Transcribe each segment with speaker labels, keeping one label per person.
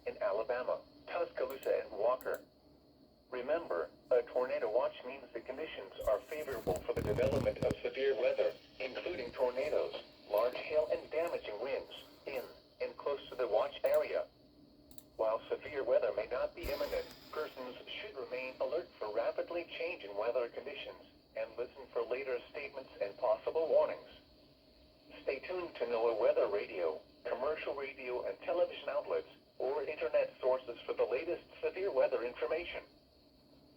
Speaker 1: in Alabama, Tuscaloosa, and Walker. Remember, a tornado watch means the conditions are favorable for the development of severe weather, including tornadoes, large hail, and damaging winds in and close to the watch area. While severe weather may not be imminent, persons should remain alert for rapidly changing weather conditions and listen for later statements and possible warnings. Stay tuned to NOAA weather radio, commercial radio and television outlets, or internet sources for the latest severe weather information.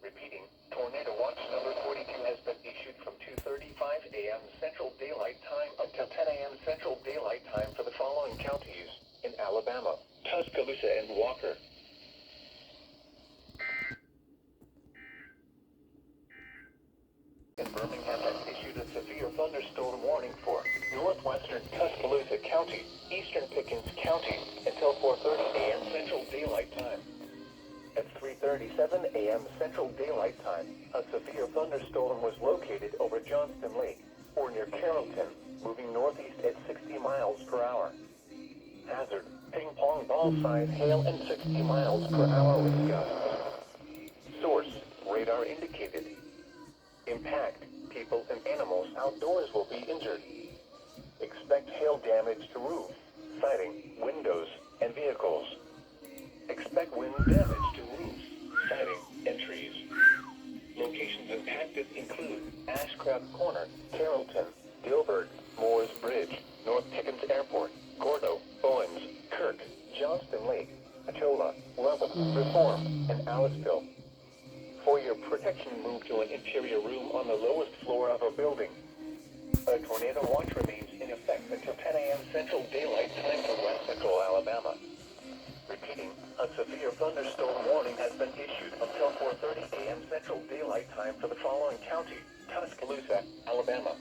Speaker 1: Repeating, Tornado Watch number 42 has been issued from 2:35 a.m. Central Daylight Time until 10 a.m. Central Daylight Time for the following counties in Alabama, Tuscaloosa, and Walker. In Birmingham has issued a severe thunderstorm warning for northwestern Tuscaloosa County, eastern Pickens County, until 4:30 a.m. Central Daylight Time. At 3:37 a.m. Central Daylight Time, a severe thunderstorm was located over Johnston Lake, or near Carrollton, moving northeast at 60 miles per hour. Hazard, ping-pong ball-sized hail and 60 miles per hour wind gusts. Source, radar indicated. Impact, people and animals outdoors will be injured. Expect hail damage to roof, siding, windows, and vehicles. Expect wind damage to roofs, siding, and trees. Locations impacted include Ashcraft Corner, Carrollton, Gilbert, Moores Bridge, North Pickens Airport, Gordo, Owens, Kirk, Johnston Lake, Achola, Lubbock, Reform, and Aliceville. For your protection, move to an interior room on the lowest floor of a building. A tornado watch remains in effect until 10 a.m. Central Daylight Time for West Central Alabama. Repeating, a severe thunderstorm warning has been issued until 4:30 a.m. Central Daylight Time for the following county, Tuscaloosa, Alabama.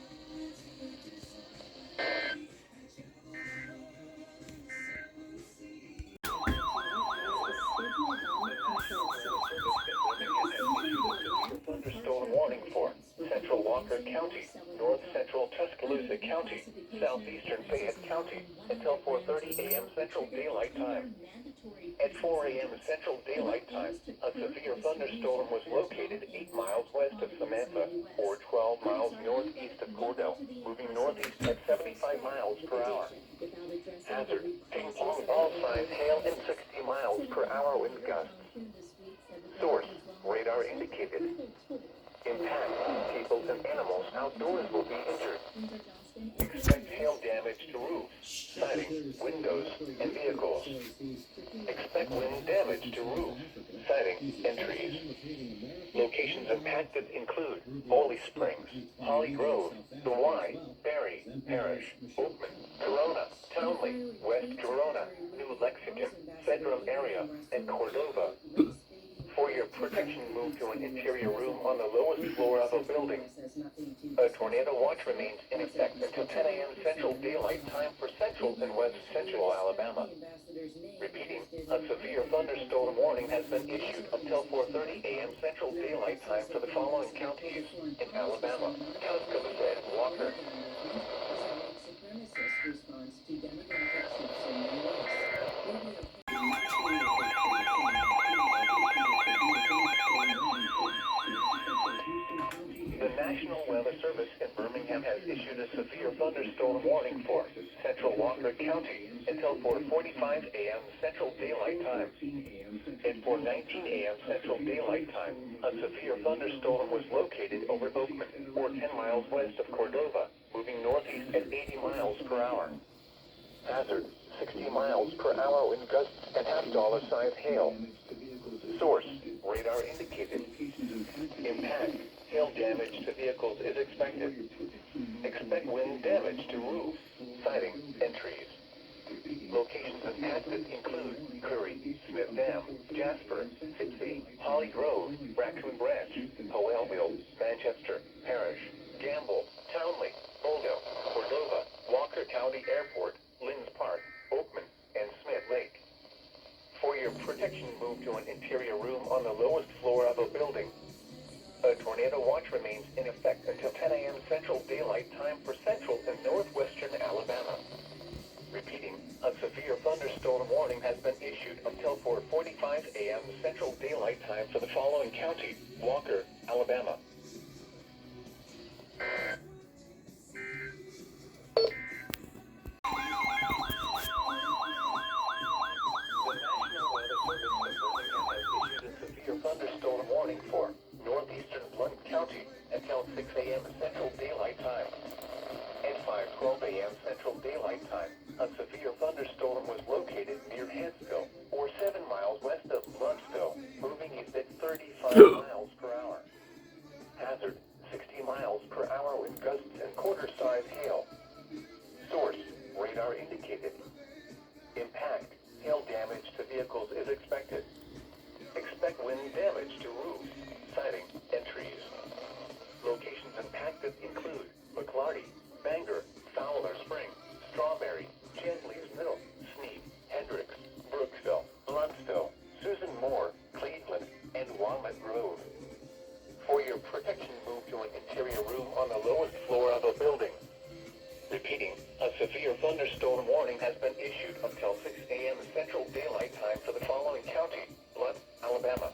Speaker 1: Thunderstorm warning for Central Walker County, North Central Tuscaloosa County, Southeastern Fayette County, until 4:30 a.m. Central Daylight Time. At 4 a.m. Central Daylight Time, a severe thunderstorm was located 8 miles west of Samantha, or 12 miles northeast of Gordo, moving northeast at 75 miles per hour. Hazard, ping-pong ball-sized hail and 60 miles per hour wind gusts. Source, radar indicated. Impact, people and animals outdoors will be injured. Expect hail damage to roofs, siding, windows, and vehicles. Expect wind damage to roofs, siding, and trees. Locations impacted include Holy Springs, Holly Grove, The Y, Berry, Parrish, Oakman, Corona, Townley, West Corona, New Lexington, Federal area, and Cordova. For your protection, move to an interior room on the lowest floor of a building. A tornado watch remains in effect until 10 a.m. Central Daylight Time for Central and West Central Alabama. Repeating, a severe thunderstorm warning has been issued until 4:30 a.m. Central Daylight Time for the following counties in Alabama, Tuscaloosa, and Walker. The National Weather Service in Birmingham has issued a severe thunderstorm warning for Central Walker County until 4:45 a.m. Central Daylight Time. At 4:19 a.m. Central Daylight Time, a severe thunderstorm was located over Oakman, or 10 miles west of Cordova, moving northeast at 80 miles per hour. Hazard, 60 miles per hour wind gusts and half-dollar-sized hail. Source, radar indicated. Impact, hail damage to vehicles is expected. Expect wind damage to roofs, siding, and trees. Locations impacted include Curry, Smith Dam, Jasper, Sipsey, Holly Grove, Raccoon Branch, Howellville, Manchester, Parrish, Gamble, Townley, Olga, Cordova, Walker County Airport, Linz Park, Oakman, and Smith Lake. For your protection, move to an interior room on the lowest floor of a building. A tornado watch remains in effect until 10 a.m. Central Daylight Time for Central and Northwestern Alabama. Repeating, a severe thunderstorm warning has been issued until 4:45 a.m. Central Daylight Time for the following county: Walker, Alabama. Thunderstorm warning for northeastern Blount County until 6 a.m. Central Daylight Time. At 5:12 a.m. Central Daylight Time, a severe thunderstorm was located near Hansville, or 7 miles west of Blountsville, moving east at 35 miles per hour. Hazard, 60 miles per hour with gusts and quarter-size hail. Source, radar indicated. Impact, hail damage to vehicles is expected. Expect wind damage to roofs, siding, and trees. Locations impacted include McLarty, Bangor, Fowler Spring, Strawberry, Chandley's Mill, Sneed, Hendricks, Brooksville, Blountsville, Susan Moore, Cleveland, and Walnut Grove. For your protection, move to an interior room on the lowest floor of a building. Repeating, a severe thunderstorm warning has been issued until 6 a.m. Central Daylight Time for the following county: Blount, Alabama.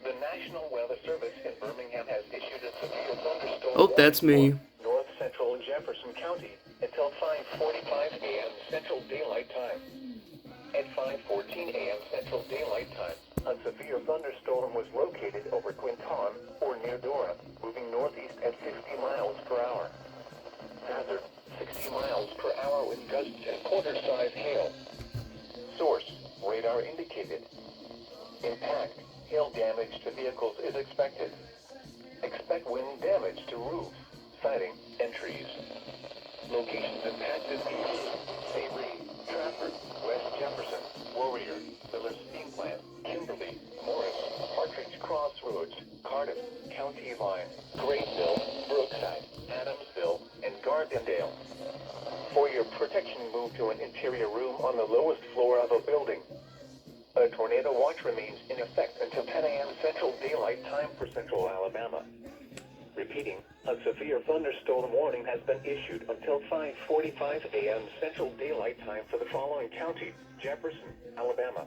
Speaker 1: The National Weather Service in Birmingham has issued a severe thunderstorm
Speaker 2: Oh, that's me.
Speaker 1: for North Central Jefferson County until 5:45 a.m. Central Daylight Time. At 5:14 a.m. Central Daylight Time, a severe thunderstorm was located over Quinton or near Dora, moving northeast at 60 miles per hour. Hazard, 60 miles per hour with gusts and quarter-size hail. Source, radar indicated. Impact, hail damage to vehicles is expected. Expect wind damage to roofs, siding, and trees. Locations impacted include Avery, Trafford, West Jefferson, Warrior, Village Steam Plant, Kimberly, Morris, Partridge Crossroads, Cardiff, County Line, Grayville, Brookside, Adamsville, and Gardendale. For your protection, move to an interior room on the lowest floor of a building. A tornado watch remains in effect until 10 a.m. Central Daylight Time for Central Alabama. Repeating, a severe thunderstorm warning has been issued until 5:45 a.m. Central Daylight Time for the following county: Jefferson, Alabama.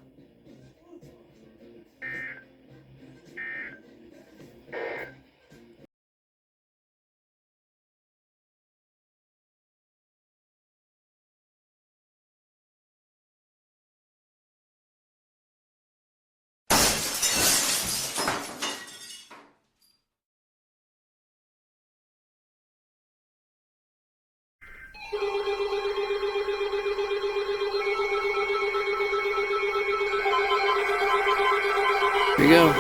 Speaker 2: Here you go.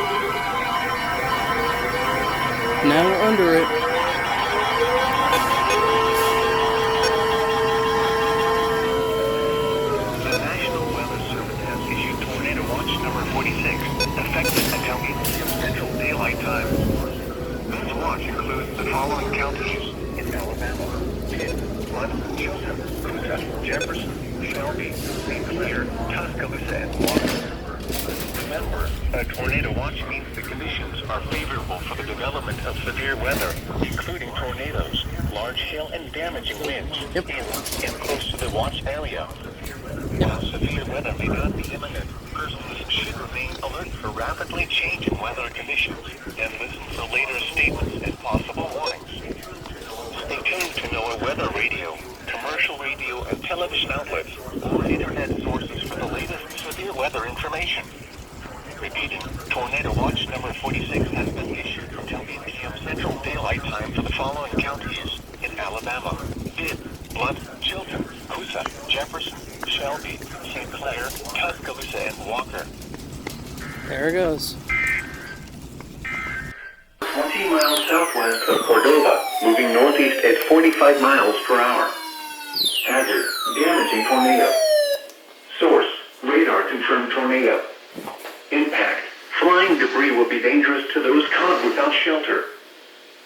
Speaker 2: Now we're under it.
Speaker 1: The National Weather Service has issued Tornado Watch number 46, effective until 8 p.m. Central Daylight Time. This watch includes the following counties in Alabama: Pitt, Blount, Chilton, Coosa, Jefferson, Shelby, St. Clair, Tuscaloosa, and Walker. Remember, a tornado watch means the conditions are favorable for the development of severe weather, including tornadoes, large hail, and damaging winds in and close to the watch area. While severe weather may not be imminent, persons should remain alert for rapidly changing weather conditions and listen for later statements and possible warnings. Stay tuned to NOAA Weather Radio, commercial radio and television outlets, or internet sources for the latest severe weather information. Repeating, Tornado Watch number 46 has been issued until 8 p.m. Central Daylight Time for the following counties in Alabama: Pitt, Blount, Chilton, Coosa, Jefferson, Shelby, St. Clair, Tuscaloosa, and Walker.
Speaker 2: There it goes.
Speaker 1: 20 miles southwest of Cordova, moving northeast at 45 miles per hour. Hazard, damaging tornado. Source, radar confirmed tornado. Impact, flying debris will be dangerous to those caught without shelter.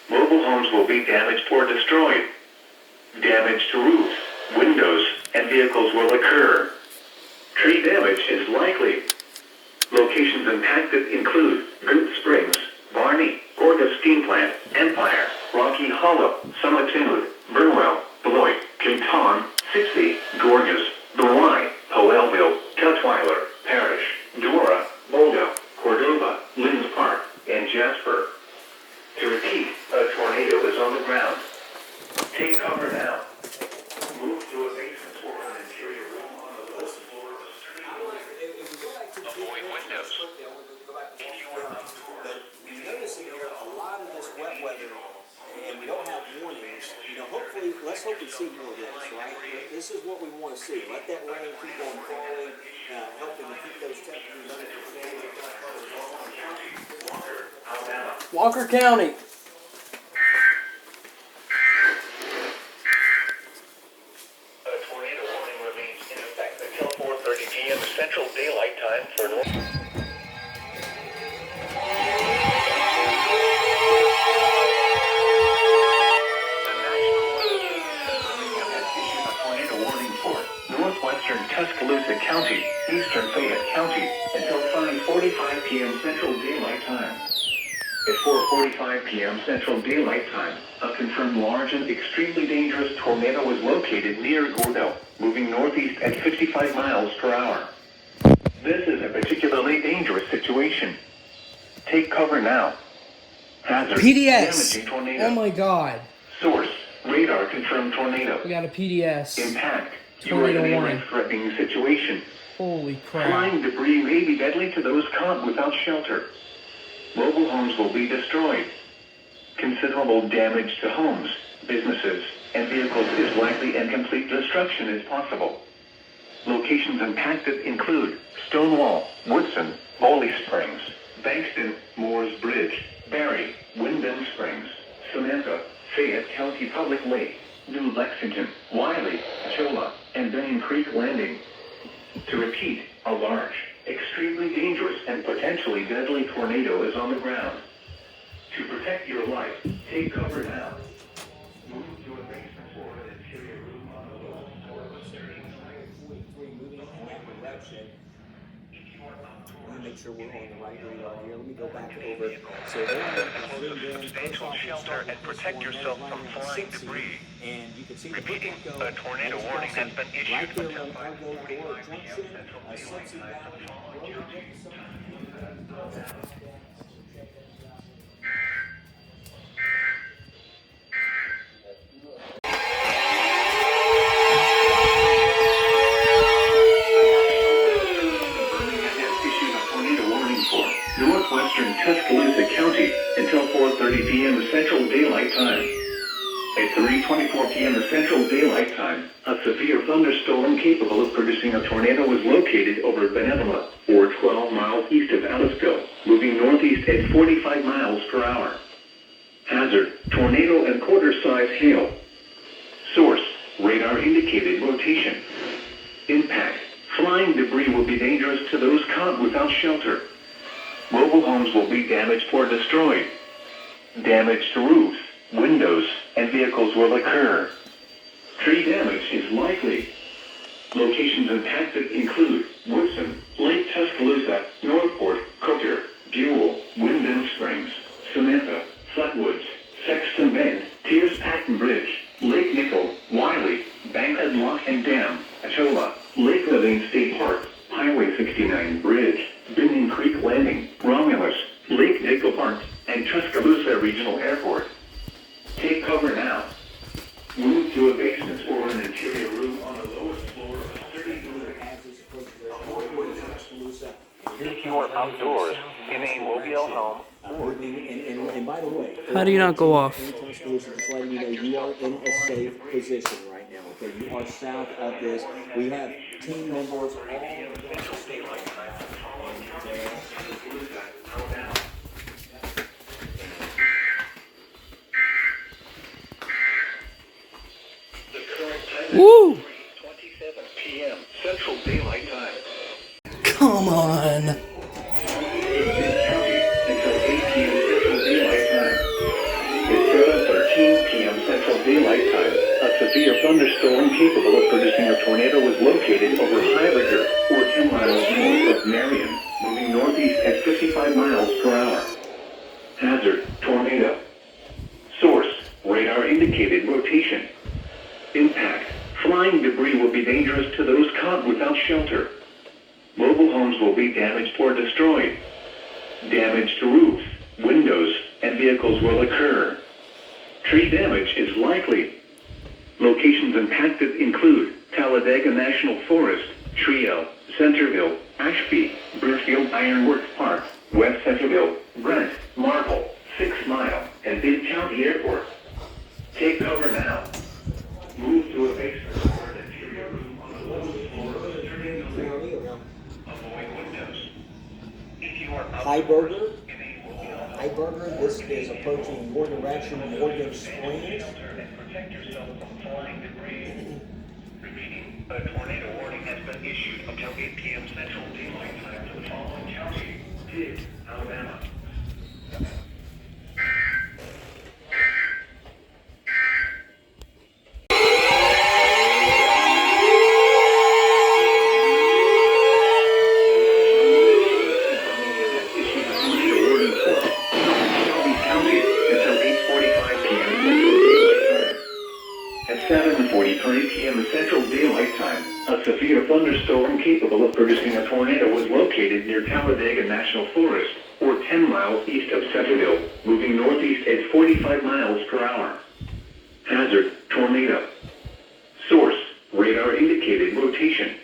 Speaker 1: Mobile homes will be damaged or destroyed. Damage to roofs, windows, and vehicles will occur. Tree damage is likely. Locations impacted include Goot Springs, Barney, Gorga Steam Plant, Empire, Rocky Hollow, Summitude, Burnwell, Beloit, Kinton, 60, Gorgas, The Y, Powellville, Tutwiler, Parish, Dora, Boldo, Cordova, Linz Park, and Jasper. To repeat, a tornado is on the ground. Take cover now. Move to a basement or an interior room on the lowest floor of the street. Avoid windows. If you are outdoors,
Speaker 3: You're noticing here a lot of this wet weather, and we don't have warnings. Hopefully, let's hope we see more of this, right? This is what we want to see. Let that rain keep on falling, helping to keep those temperatures under control.
Speaker 2: Walker County.
Speaker 1: A tornado warning remains in effect until 4:30 p.m. Central Daylight Time for North. Northwestern Tuscaloosa County, eastern Fayette County, until 5:45 p.m. Central Daylight Time. At 4:45 p.m. Central Daylight Time, a confirmed large and extremely dangerous tornado was located near Gordo, moving northeast at 55 miles per hour. This is a particularly dangerous situation. Take cover now. Hazard:
Speaker 2: PDS.
Speaker 1: damaging tornado.
Speaker 2: Oh my god.
Speaker 1: Source: radar confirmed tornado.
Speaker 2: We got a PDS.
Speaker 1: Impact: you are in a life-threatening situation.
Speaker 2: Holy crap.
Speaker 1: Flying debris may be deadly to those caught without shelter. Mobile homes will be destroyed. Considerable damage to homes, businesses, and vehicles is likely, and complete destruction is possible. Locations impacted include Stonewall, Woodson, Bowley Springs, Bankston, Moores Bridge, Barry, Wyndham Springs, Samantha, Fayette County Public Lake, New Lexington, Wiley, Chola, and Benning Creek Landing. To repeat, a large, extremely dangerous, and potentially deadly tornado is on the ground. To protect your life, take cover now. Move to a basement or an interior room on the lowest floor of the street.
Speaker 3: 43 moving in that direction. Let me make sure we're on the right radar here. Let me go back over. So
Speaker 1: Substantial shelter and protect yourself from flying debris.
Speaker 3: And you can see
Speaker 1: Repeating,
Speaker 3: the
Speaker 1: a tornado warning has been issued
Speaker 3: right there
Speaker 1: until
Speaker 3: on Argo
Speaker 1: 5:45
Speaker 3: Door
Speaker 1: p.m.
Speaker 3: Junction,
Speaker 1: Central
Speaker 3: Cincy
Speaker 1: Daylight Time
Speaker 3: Valley,
Speaker 1: for
Speaker 3: Road,
Speaker 1: County. Northwestern Tuscaloosa County until 4:30 p.m. Central Daylight Time. At 3:24 p.m. Central Daylight Time, a severe thunderstorm capable of producing a tornado was located over Benevola, or 12 miles east of Aliceville, moving northeast at 45 miles per hour. Hazard: tornado and quarter-size hail. Source: radar indicated rotation. Impact: flying debris will be dangerous to those caught without shelter. Mobile homes will be damaged or destroyed. Damage to roofs, windows, and vehicles will occur. Tree damage is likely. Locations impacted include Woodson, Lake Tuscaloosa, Northport, Cookter, Buell, Wyndham Springs, Samantha, Flatwoods, Sexton Bend, Tears Patton Bridge, Lake Nickel, Wiley, Bankhead Lock and Dam, Achola, Lake Living State Park, Highway 69 Bridge, Benning Creek Landing, Romulus, Lake Nickel Park, and Tuscaloosa Regional Airport. Take cover now. Move to a basement or an interior room on the lowest floor of the street. If you are outdoors in a mobile home,
Speaker 3: and by the way,
Speaker 2: How do you not go off?
Speaker 3: Tuscaloosa, just letting you know you are in a safe position right now. Okay, you are south of this. We have team members all across the state right now.
Speaker 1: the current time
Speaker 2: Woo!
Speaker 1: is 3:27 p.m. Central Daylight Time.
Speaker 2: Come on.
Speaker 1: Until 8 p.m. Central Daylight Time. At 7:13 p.m. Central Daylight Time, a severe severe thunderstorm capable of producing a tornado was located over Highlander, or 10 miles north of Marion, moving northeast at 55 miles per hour. Hazard, tornado. Source, radar indicated rotation. Impact, flying debris will be dangerous to those caught without shelter. Mobile homes will be damaged or destroyed. Damage to roofs, windows, and vehicles will occur. Tree damage is likely. Locations impacted include Talladega National Forest, Trio, Centerville, Ashby, Burfield Ironworks Park, West Centerville, Brent, Marble, 6 Mile, and Bibb County Airport. Take cover now. Move to a basement or an interior room on the lowest floor of the turning building. Avoid windows. If you are
Speaker 3: Heiberger. Heiberger, this is approaching your direction, Morgan Springs.
Speaker 1: Protect yourself from flying debris. Repeating, a tornado warning has been issued until 8 p.m. Central Daylight Time for the following county: Bibb, Alabama. At 7:43 p.m. Central Daylight Time, a severe thunderstorm capable of producing a tornado was located near Talladega National Forest, or 10 miles east of Centerville, moving northeast at 45 miles per hour. Hazard, tornado. Source, radar indicated rotation.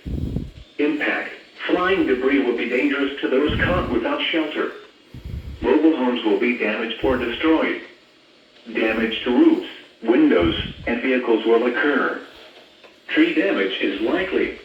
Speaker 1: Impact, flying debris will be dangerous to those caught without shelter. Mobile homes will be damaged or destroyed. Damage to roofs, windows, and vehicles will occur. Tree damage is likely.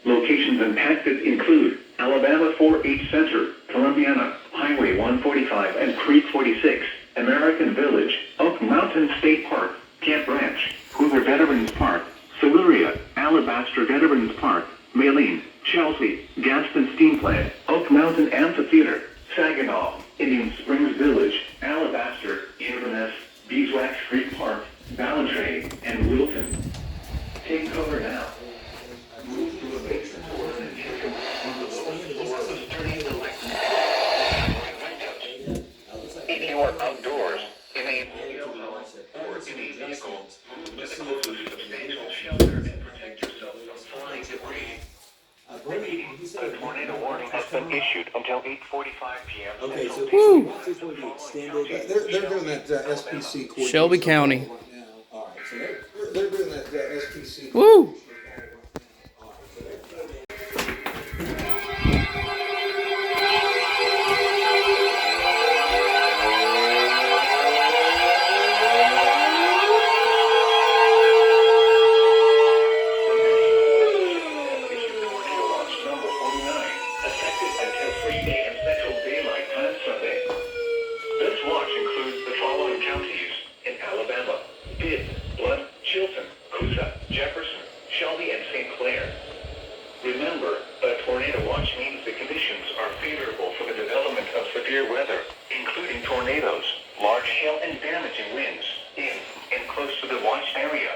Speaker 1: Locations impacted include Alabama 4-H Center, Columbiana, Highway 145 and Creek 46, American Village, Oak Mountain State Park, Camp Ranch, Hoover Veterans Park, Siluria, Alabaster Veterans Park, Maline, Chelsea, Gaston Steam Plant, Oak Mountain Amphitheater, Saginaw, Indian Springs Village, Alabaster, Inverness, Beeswax Creek Park, Ballantrae, and Wilton. Take cover now. Move to a basement or an interior on the lowest floor of the sturdy electric windows. If you are outdoors, in a home, or in a vehicle, move to the closest substantial shelter and protect yourself from flying debris. Repeating, a tornado warning has been issued until 8:45 p.m.
Speaker 3: Okay, so
Speaker 2: Woo.
Speaker 3: this is going to be extended.
Speaker 4: They're doing that SPC coordination
Speaker 2: Shelby County.
Speaker 4: right now.
Speaker 3: All right, so they're
Speaker 4: They're doing that SPC.
Speaker 2: Woo!
Speaker 1: Remember, a tornado watch means the conditions are favorable for the development of severe weather, including tornadoes, large hail and damaging winds, in and close to the watched area.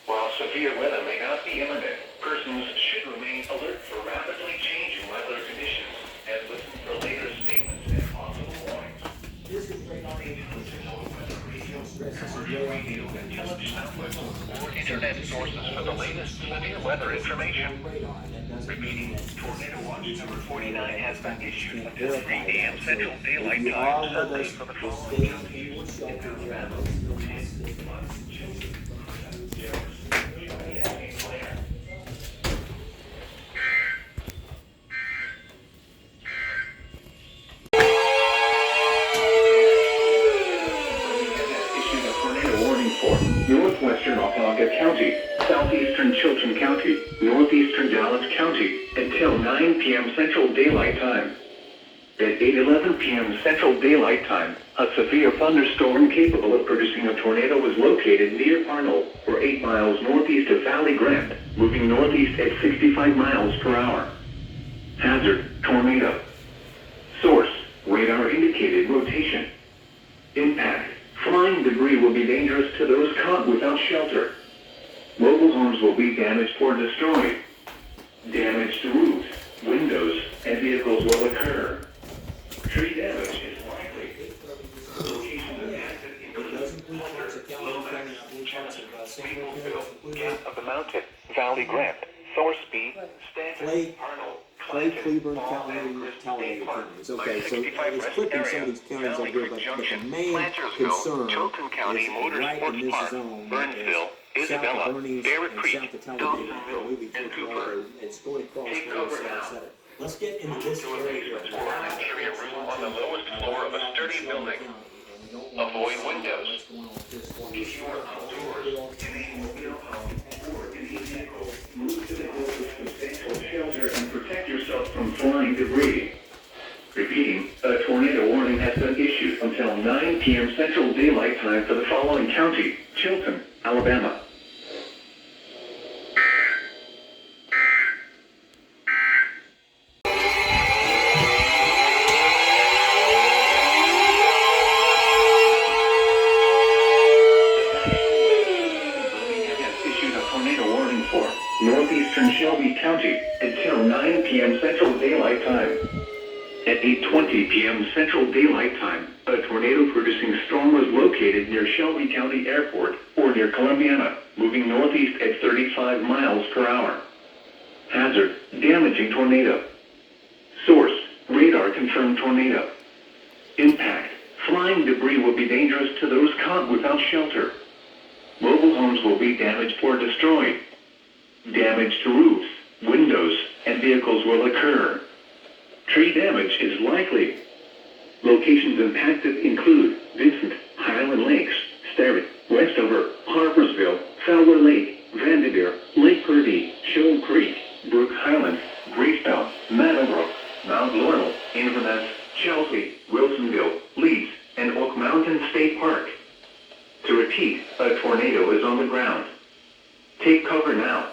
Speaker 1: While severe weather may not be imminent, persons should remain alert for rapidly changing weather conditions and listen for later statements and possible warnings. Commercial radio and television outlets or internet sources for the latest severe weather information. Repeating, Tornado Watch number 49 has been issued until 3 a.m. Central Daylight Time Sunday for the following counties in Alabama, Pitt, Blunt, Chilton, Jefferson, Shelby, and St. Clair. Issued a tornado warning for northwestern Oklahoma County, southeastern Chilton County, northeastern Dallas County, until 9 p.m. Central Daylight Time. At 8:11 p.m. Central Daylight Time, a severe thunderstorm capable of producing a tornado was located near Arnold, or 8 miles northeast of Valley Grant, moving northeast at 65 miles per hour. Hazard, tornado. Source, radar indicated rotation. Impact, flying debris will be dangerous to those caught without shelter. Mobile homes will be damaged or destroyed. Damage to roofs, windows, and vehicles will occur. Tree damage is likely. Locations impacted include Gate of the Mountain, Valley Grant, Thor Speed, Stanton, Arnold,
Speaker 3: Clay, Cleburne, Talladega counties. Okay, so it's clicking some of these counties over here, but the main concern
Speaker 1: Chilton County,
Speaker 3: is right in this zone,
Speaker 1: Burnsville,
Speaker 3: south
Speaker 1: Isabella,
Speaker 3: of Bernie's
Speaker 1: Bear
Speaker 3: and
Speaker 1: Creek,
Speaker 3: south of Talladega,
Speaker 1: Dawsonville,
Speaker 3: moving
Speaker 1: and
Speaker 3: through
Speaker 1: Cooper.
Speaker 3: Colorado. It's going across
Speaker 1: Take
Speaker 3: Florida,
Speaker 1: cover
Speaker 3: south,
Speaker 1: now.
Speaker 3: center. Let's get into this area here.
Speaker 1: Or an interior room on the lowest floor of a sturdy building. Avoid windows. If you are outdoors, in a mobile home, or in a vehicle, move to the closest substantial shelter and protect yourself from flying debris. Repeating, a tornado warning has been issued until 9 p.m. Central Daylight Time for the following county: Chilton, Alabama. Issued a tornado warning for northeastern Shelby County until 9 p.m. Central Daylight Time. At 8:20 p.m. Central Daylight Time, a tornado-producing storm was located near Shelby County Airport or near Columbiana, moving northeast at 35 miles per hour. Hazard: damaging tornado. Source: radar-confirmed tornado. Impact: flying debris will be dangerous to those caught without shelter. Mobile homes will be damaged or destroyed. Damage to roofs, windows, and vehicles will occur. Tree damage is likely. Locations impacted include Vincent, Highland Lakes, Sterrett, Westover, Harpersville, Fowler Lake, Vanderveer, Lake Purdy, Shoal Creek, Brook Highlands, Gracebell, Meadowbrook, Mount Laurel, Inverness, Chelsea, Wilsonville, Leeds, and Oak Mountain State Park. To repeat, a tornado is on the ground. Take cover now.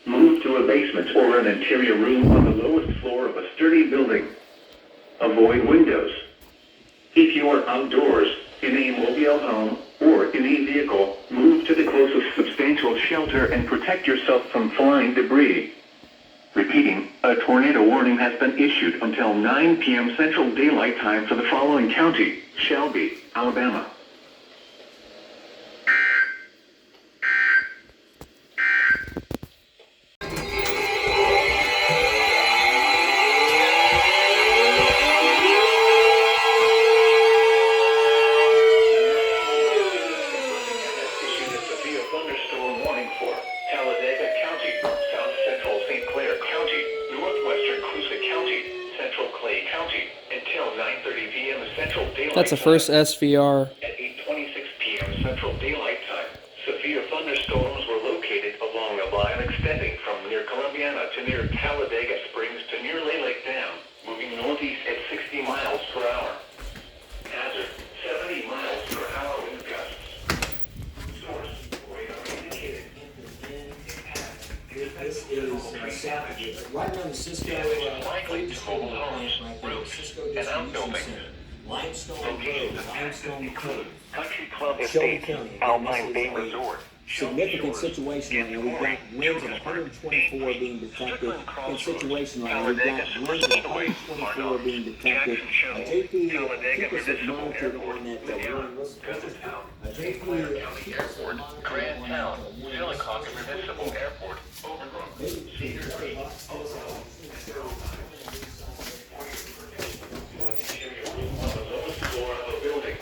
Speaker 1: Move to a basement or an interior room on the lowest floor of a sturdy building. Avoid windows. If you are outdoors, in a mobile home, or in a vehicle, move to the closest substantial shelter and protect yourself from flying debris. Repeating, a tornado warning has been issued until 9 p.m. Central Daylight Time for the following county: Shelby, Alabama. Issued a severe thunderstorm warning for Talladega County, South Central St. Clair County, Northwestern Coosa County, Central Clay County, until 9:30 p.m. Central Daylight
Speaker 2: That's the
Speaker 1: Time.
Speaker 2: first SVR.
Speaker 1: At 8:26 p.m. Central Daylight Time, severe thunderstorms were located along a line extending from near Columbiana to near Talladega Springs to near Lake Dam, moving northeast at 60 miles per hour. Hazard: 70 miles per hour wind gusts. Source: radar indicated.
Speaker 3: This is south of it, right around the Cisco.
Speaker 1: Likely to mobile homes,
Speaker 3: right there,
Speaker 1: roofs,
Speaker 3: Cisco
Speaker 1: and
Speaker 3: Distribution
Speaker 1: outbuildings.
Speaker 3: Center. Limestone Road,
Speaker 1: Locations
Speaker 3: Limestone
Speaker 1: include
Speaker 3: Cove.
Speaker 1: Country Club
Speaker 3: Shelby
Speaker 1: Estates,
Speaker 3: County.
Speaker 1: Alpine
Speaker 3: This
Speaker 1: Bay
Speaker 3: is a
Speaker 1: Resort,
Speaker 3: significant situation right now. We've got winds of 124 being detected in situation right now. We've got winds of 124 being detected. JP, keep us monitored on that warning. Let's just, JP,
Speaker 1: County Airport, Grand Town, Chillicothe Municipal Airport, Overgrown, Cedar Creek, on the lowest floor of a building.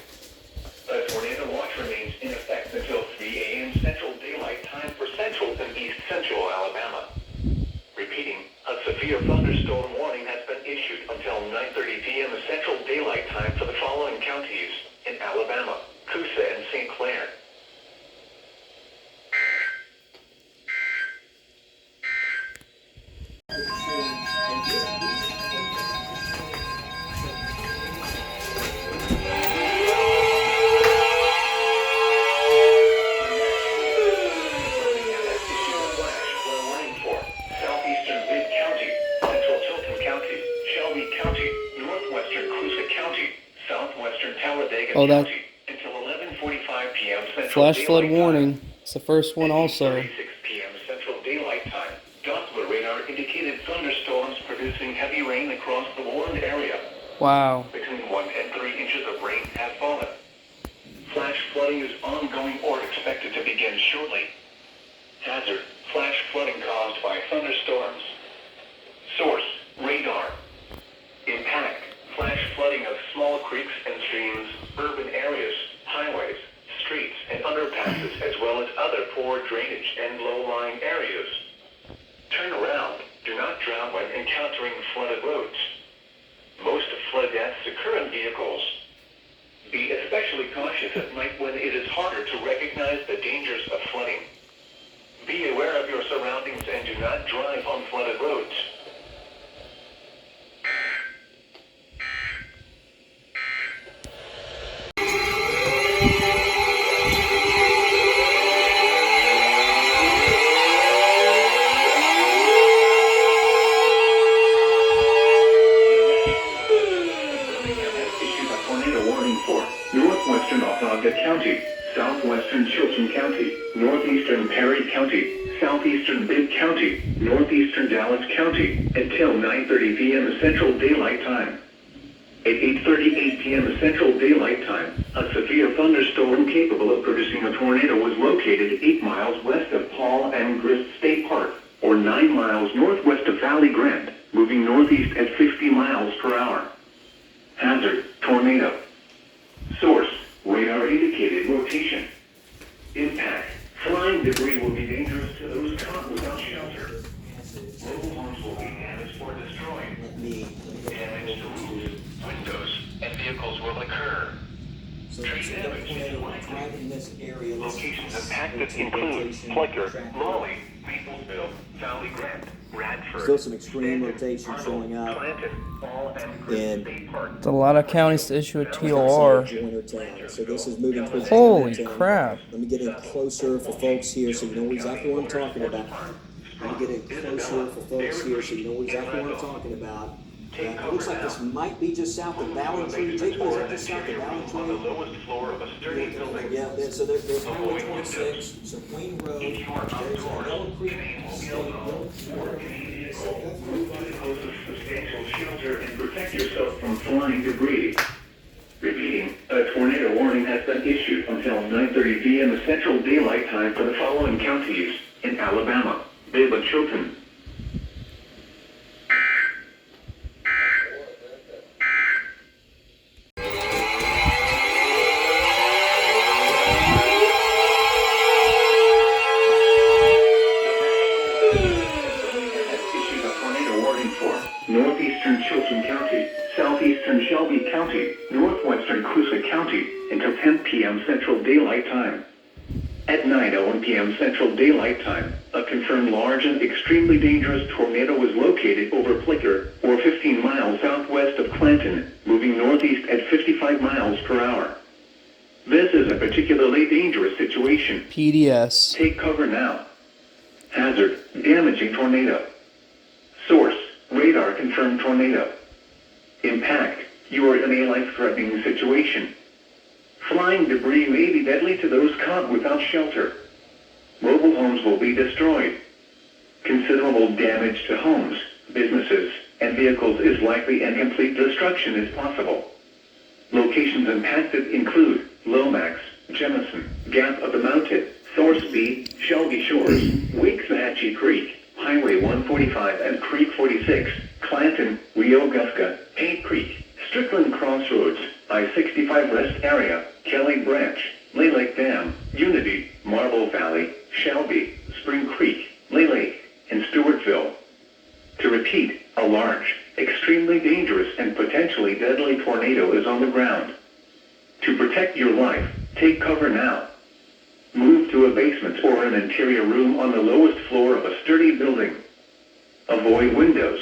Speaker 1: A tornado watch remains in effect until 3 a.m. Central Daylight Time for Central and East Central Alabama. Repeating, a severe thunderstorm warning has been issued until 9:30 p.m. Central Daylight Time for the following counties in Alabama: Coosa and St. Clair.
Speaker 2: Oh, that
Speaker 1: Until 11:45 p.m. Central
Speaker 2: flash flood
Speaker 1: Daylight Time.
Speaker 2: warning. It's the first one also.
Speaker 1: 6 p.m. Central Daylight Time. Doppler radar indicated thunderstorms producing heavy rain across the warned area.
Speaker 2: Wow.
Speaker 1: Between 1 and 3 inches of rain have fallen. Flash flooding is ongoing or expected to begin shortly. Hazard: flash flooding caused by thunderstorms. Source: radar. Impact: flash flooding of small creeks and streams, urban areas, highways, streets, and underpasses, as well as other poor drainage and low-lying areas. Turn around. Do not drown when encountering flooded roads. Most flood deaths occur in vehicles. Be especially cautious at night when it is harder to recognize the dangers of flooding. Be aware of your surroundings and do not drive on flooded roads. Northwestern Onondaga County, southwestern Chilton County, northeastern Perry County, southeastern Bibb County, northeastern Dallas County, until 9:30 p.m. Central Daylight Time. At 8:38 p.m. Central Daylight Time, a severe thunderstorm capable of producing a tornado was located 8 miles west of Paul and Grist State Park, or 9 miles northwest of Valley Grande, moving northeast at 50 miles per hour. Hazard: tornado. Source: radar indicated rotation. Impact: flying debris will be dangerous to those caught without shelter. Mobile homes will be damaged or destroyed. Damage to roofs, windows, and vehicles will occur.
Speaker 3: So
Speaker 1: Tree damage is
Speaker 3: right
Speaker 1: likely.
Speaker 3: in this area.
Speaker 1: Locations impacted include Pleasure, Raleigh, Maplesville, Valley Grande, Radford,
Speaker 3: Still some extreme
Speaker 1: Stanton,
Speaker 3: rotation
Speaker 1: Arnold,
Speaker 3: showing up.
Speaker 1: Clanton, Paul, and Grist
Speaker 3: And
Speaker 1: State Park.
Speaker 2: It's a lot of counties to issue a TOR.
Speaker 3: Joiner town. So this is moving towards
Speaker 2: Holy
Speaker 3: Joiner town.
Speaker 2: crap.
Speaker 3: Let me get in closer for folks here so you know exactly what I'm talking about. Let me get in closer for folks here so you know exactly what I'm talking about. It looks like this might be just south of Ballantree. Jacob, is that just south of
Speaker 1: On the
Speaker 3: Ballantree?
Speaker 1: lowest floor of a sturdy building.
Speaker 3: Yeah, so there's Highway 26, so Queen Road, there's Yellow Creek State Road.
Speaker 1: Move to the closest substantial shelter and protect yourself from flying debris. Repeating, a tornado warning has been issued until 9:30 p.m. Central Daylight Time for the following counties in Alabama: Bibb and Chilton. Northeastern Chilton County, southeastern Shelby County, northwestern Coosa County, until 10 p.m. Central Daylight Time. At 9:01 p.m. Central Daylight Time, a confirmed large and extremely dangerous tornado was located over Plicker, or 15 miles southwest of Clanton, moving northeast at 55 miles per hour. This is a particularly dangerous situation.
Speaker 2: PDS.
Speaker 1: Take cover now. Hazard: damaging tornado. Source: radar confirmed tornado. Impact: you are in a life-threatening situation. Flying debris may be deadly to those caught without shelter. Mobile homes will be destroyed. Considerable damage to homes, businesses, and vehicles is likely, and complete destruction is possible. Locations impacted include Lomax, Jemison, Gap of the Mountain, Thorsby, Shelby Shores, Waxahachie Creek, Highway 145 and Creek 46, Clanton, Rio Gusca, Paint Creek, Strickland Crossroads, I-65 Rest Area, Kelly Branch, Lay Lake Dam, Unity, Marble Valley, Shelby, Spring Creek, Lay Lake, and Stewartville. To repeat, a large, extremely dangerous and potentially deadly tornado is on the ground. To protect your life, take cover now. Move to a basement or an interior room on the lowest floor of a sturdy building. Avoid windows.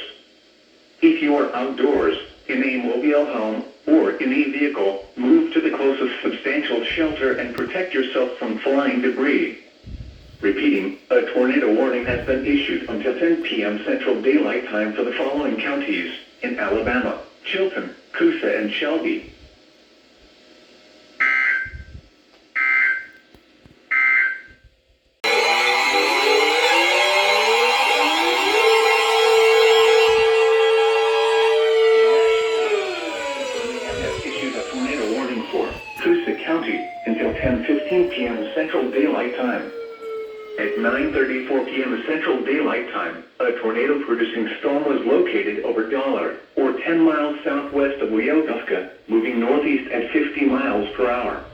Speaker 1: If you are outdoors, in a mobile home, or in a vehicle, move to the closest substantial shelter and protect yourself from flying debris. Repeating, a tornado warning has been issued until 10 p.m. Central Daylight Time for the following counties in Alabama: Chilton, Coosa, and Shelby. 10:15 p.m. Central Daylight Time. At 9:34 p.m. Central Daylight Time, a tornado-producing storm was located over Dollar, or 10 miles southwest of Weogufka, moving northeast at 50 miles per hour.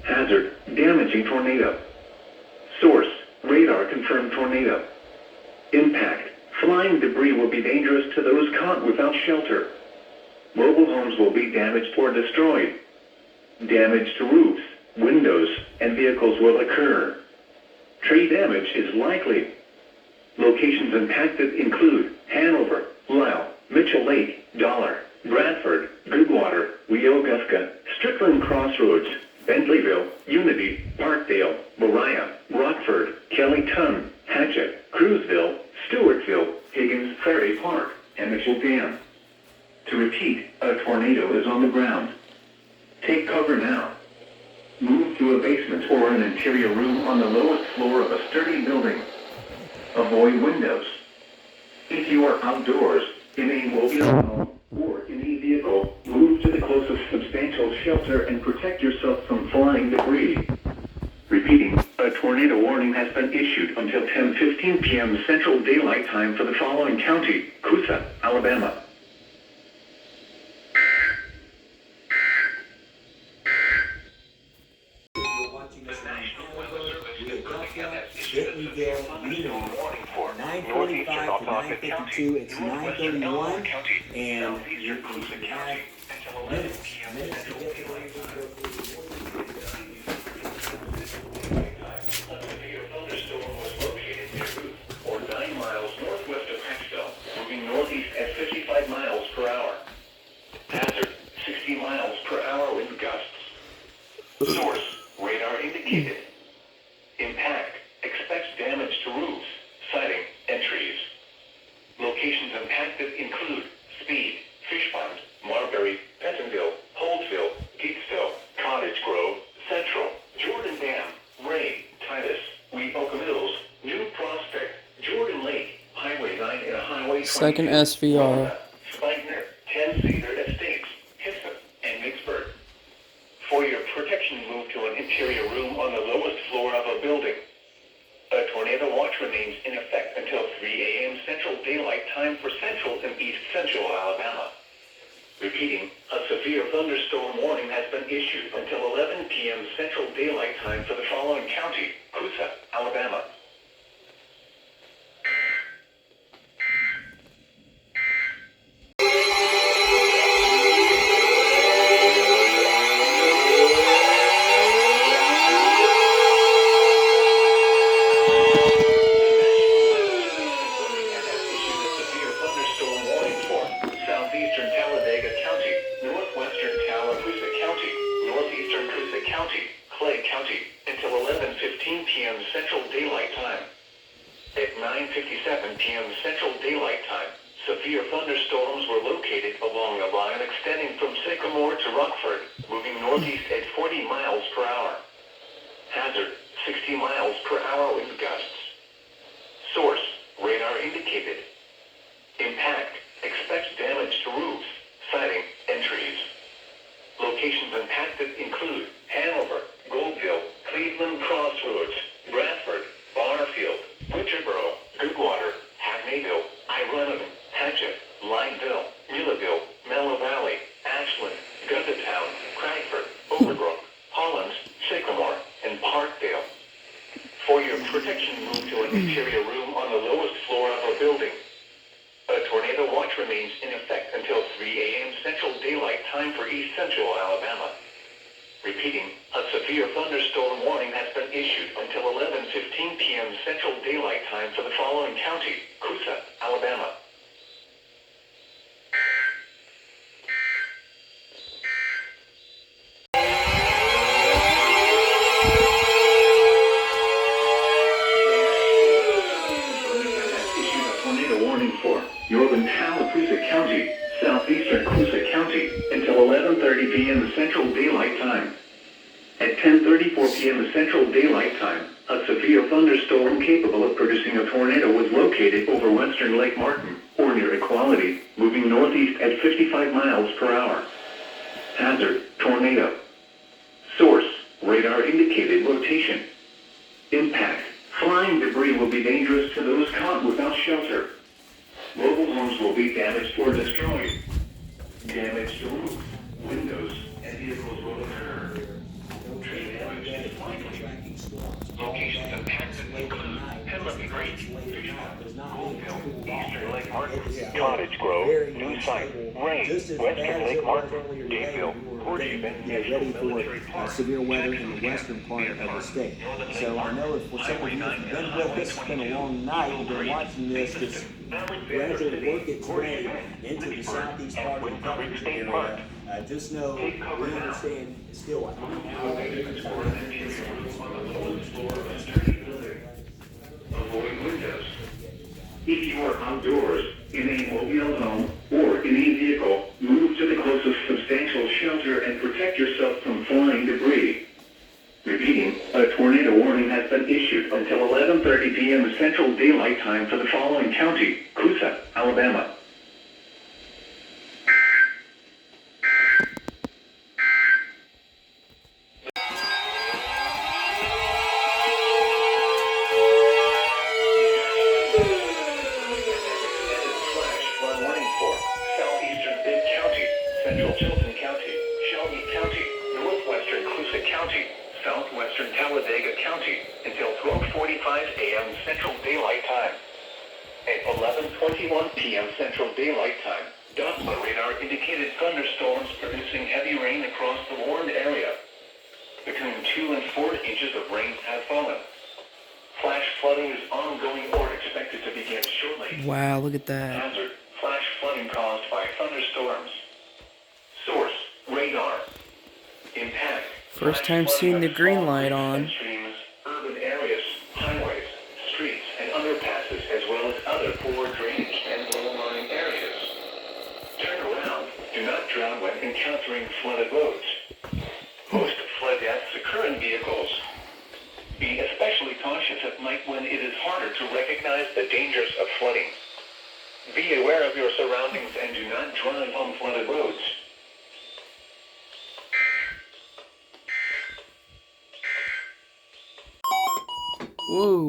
Speaker 1: Hazard, damaging tornado. Source, radar confirmed tornado. Impact, flying debris will be dangerous to those caught without shelter. Mobile homes will be damaged or destroyed. Damage to roofs, windows, and vehicles will occur. Tree damage is likely. Locations impacted include Hanover, Lisle, Mitchell Lake, Dollar, Bradford, Goodwater, Weogufka, Strickland Crossroads, Bentleyville, Unity, Parkdale, Moriah, Rockford, Kellyton, Hatchet, Cruzville, Stewartville, Higgins Ferry Park, and Mitchell Dam. To repeat, a tornado is on the ground. Take cover now. Move to a basement or an interior room on the lowest floor of a sturdy building. Avoid windows. If you are outdoors, in a mobile home, or in a vehicle, move to the closest substantial shelter and protect yourself from flying debris. Repeating, a tornado warning has been issued until 10:15 p.m. Central Daylight Time for the following county: Coosa, Alabama.
Speaker 3: You're watching us on Hanover, Weogufka, Bentleyville, Unity, 9:45 to 9:52. It's 9:31, and you have minutes to get to where you're going to go.
Speaker 1: A severe thunderstorm was located near Ruth, or 9 miles northwest of Paxville, moving northeast at 55 miles per hour. Hazard, 60 miles per hour wind gusts. Source, radar indicated. Impact, expects damage to roofs, siding, and trees. Locations impacted include Speed, Fish Pond, Marbury, Pentonville, Holdville, Gatesville, Cottage Grove, Central, Jordan Dam, Ray, Titus, Weehawken Mills, New Prospect, Jordan Lake, Highway 9 and Highway 20.
Speaker 2: Second SVR.
Speaker 1: Spigner, 10 Cedar Estates, Histon, and Vicksburg. For your protection, move to an interior room on the lowest floor of a building. A tornado watch remains in effect until 3 a.m. Central Daylight Time for Central and East Central Alabama. Repeating, a severe thunderstorm warning has been issued until 11 p.m. Central Daylight Time for the following county: Coosa, Alabama. Southeastern Talladega County, northwestern Tallapoosa County, northeastern Coosa County, Clay County, until 11:15 p.m. Central Daylight Time. At 9:57 p.m. Central Daylight Time, severe thunderstorms were located along a line extending from Sycamore to Rockford, moving northeast at 40 miles per hour. Hazard, 60 miles per hour wind gusts. Source, radar indicated. Impact, expects damage to roofs, siding, and trees. Locations impacted include Hanover, Goldville, Cleveland Crossroads, Bradford, Barfield, Winterboro, Goodwater, Hackneyville, Ironton, Hatchet, Lineville, Millville, Mellow Valley, Ashland, Guthertown, Craigford, Overbrook, Hollins, Sycamore, and Parkdale. For your protection, move to an interior room on the lowest floor of a building. A tornado watch remains in effect until 3 a.m. Central Daylight Time for East Central Alabama. Repeating, a severe thunderstorm warning has been issued until 11:15 p.m. Central Daylight Time for the following county: Coosa, Alabama. Northern Tallapoosa County, southeastern Coosa County, until 11:30 p.m. Central Daylight Time. At 10:34 p.m. Central Daylight Time, a severe thunderstorm capable of producing a tornado was located over western Lake Martin, or near Equality, moving northeast at 55 miles per hour. Hazard, tornado. Source, radar transportation. Impact. Flying debris will be dangerous to those caught without shelter. Mobile homes will be damaged or destroyed. Damage to roof, windows, and vehicles will occur. Tree damage is likely. Locations impacted include Henley Creek, Goldville, Eastern Lake Martin, Cottage Grove, New Site, Ray, Western Lake Martin, Dayville, Horseshoe Bend
Speaker 3: Get
Speaker 1: National
Speaker 3: ready
Speaker 1: Military
Speaker 3: for
Speaker 1: Park,
Speaker 3: severe weather in the western part of the state. So I know for some of you, if you've been with us, it's been a long night, you've been watching this, just gradually work its way into the southeast part of the coverage area. Just know, we understand still a 3-hour
Speaker 1: avoid windows. If you are outdoors, in a mobile home, or in a vehicle, move to the closest substantial shelter and protect yourself from flying debris. Repeating, a tornado warning has been issued until 11:30 p.m. Central Daylight Time for the following county: Coosa, Alabama. Flood warning for southeastern Bibb County, central Chilton County, Shelby County, northwestern Coosa County, southwestern Talladega County until 12:45 a.m. Central Daylight Time. At 11:21 p.m. Central Daylight Time, Doppler radar indicated thunderstorms producing heavy rain across the warned area. Between 2 and 4 inches of rain have fallen. Flash flooding is ongoing or expected to begin shortly.
Speaker 2: Wow, look at that.
Speaker 1: Hazard, flash flooding caused by thunderstorms. Source, radar. Impact.
Speaker 2: First time seeing the green light on.
Speaker 1: Streams, urban areas, highways, streets, and underpasses, as well as other poor drainage and low-lying areas. Turn around. Do not drown when encountering flooded roads. Most flood deaths occur in vehicles. Be especially cautious at night when it is harder to recognize the dangers of flooding. Be aware of your surroundings and do not drive on flooded roads.
Speaker 2: Whoa.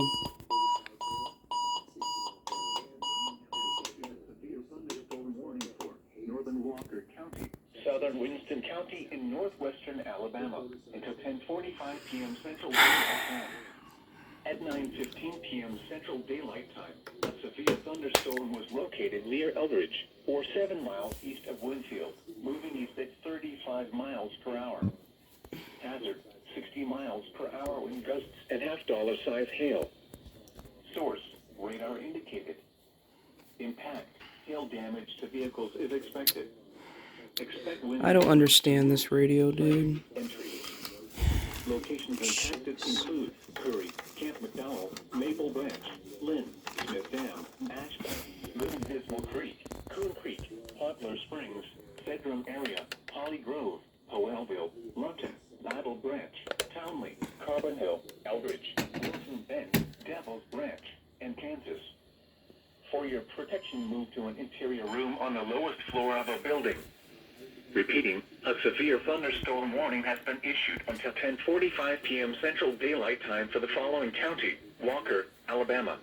Speaker 1: Northern Walker County, southern Winston County in northwestern Alabama until 10:45 p.m. Central Daylight Time. At 9:15 p.m. Central Daylight Time, a severe thunderstorm was located near Eldridge, or 7 miles east of Winfield, moving east at 35 miles per hour. Hazard, 60 miles per hour wind gusts and half-dollar size hail. Source, radar indicated. Impact, hail damage to vehicles is expected. Expect wind
Speaker 2: I don't understand this radio, dude.
Speaker 1: entries. Locations impacted include Curry, Camp McDowell, Maple Branch, Lynn, Smith Dam, Ashburn, Little Dismal Creek, Coon Creek, Poplar Springs, Cedrum Area, Holly Grove, Howellville, Lupton, Bible Branch, Townley, Carbon Hill, Eldridge, Wilson Bend, Devil's Branch, and Kansas. For your protection, move to an interior room on the lowest floor of a building. Repeating, a severe thunderstorm warning has been issued until 10:45 p.m. Central Daylight Time for the following county: Walker, Alabama.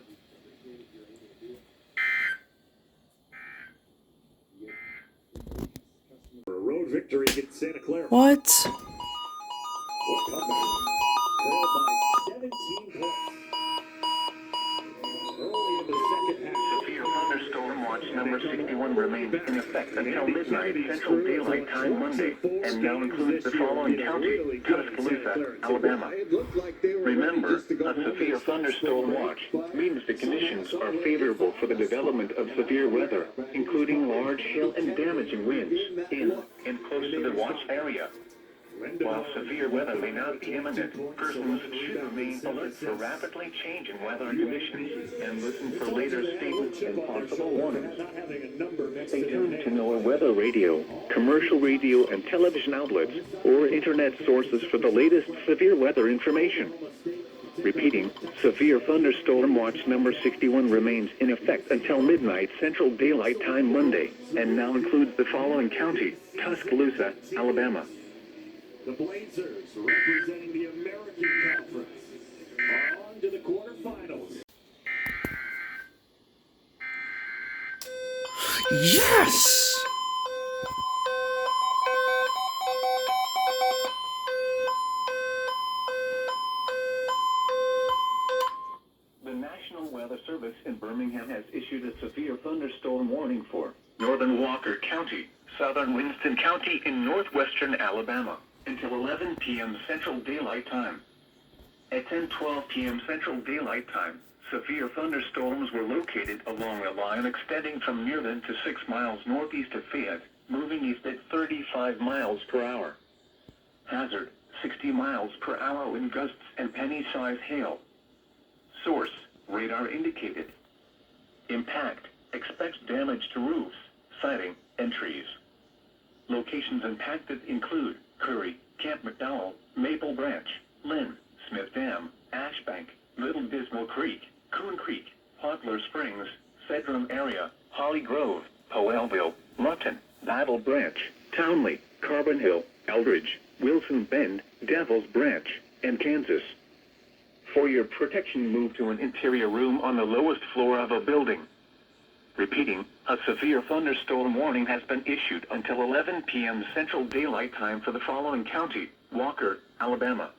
Speaker 5: For a road victory against Santa Clara.
Speaker 2: What?
Speaker 5: What comeback? Trailed by 17 points. Early in the second half.
Speaker 1: Severe thunderstorm watch number 61 remains in effect until midnight Central Daylight Time Monday, and now includes the following county: Tuscaloosa, Alabama. Remember, a severe thunderstorm watch means the conditions are favorable for the development of severe weather, including large hail and damaging winds in and close to the watch area. While severe weather may not be imminent, persons should remain alert for rapidly changing weather conditions and listen for later statements and possible warnings. Stay tuned to NOAA Weather Radio, commercial radio and television outlets, or internet sources for the latest severe weather information. Repeating, severe thunderstorm watch number 61 remains in effect until midnight Central Daylight Time Monday, and now includes the following county: Tuscaloosa, Alabama.
Speaker 5: The Blazers, representing the American Conference, are on to the quarterfinals.
Speaker 2: Yes!
Speaker 1: The National Weather Service in Birmingham has issued a severe thunderstorm warning for northern Walker County, southern Winston County in northwestern Alabama until 11 p.m. Central Daylight Time. At 10:12 p.m. Central Daylight Time, severe thunderstorms were located along a line extending from Nearland to 6 miles northeast of Fayette, moving east at 35 miles per hour. Hazard, 60 miles per hour wind gusts and penny-sized hail. Source, radar indicated. Impact, expect damage to roofs, siding, and trees. Locations impacted include Curry, Camp McDowell, Maple Branch, Lynn, Smith Dam, Ashbank, Little Dismal Creek, Coon Creek, Poplar Springs, Sedrum area, Holly Grove, Powellville, Lupton, Battle Branch, Townley, Carbon Hill, Eldridge, Wilson Bend, Devil's Branch, and Kansas. For your protection, move to an interior room on the lowest floor of a building. Repeating, a severe thunderstorm warning has been issued until 11 p.m. Central Daylight Time for the following county: Walker, Alabama,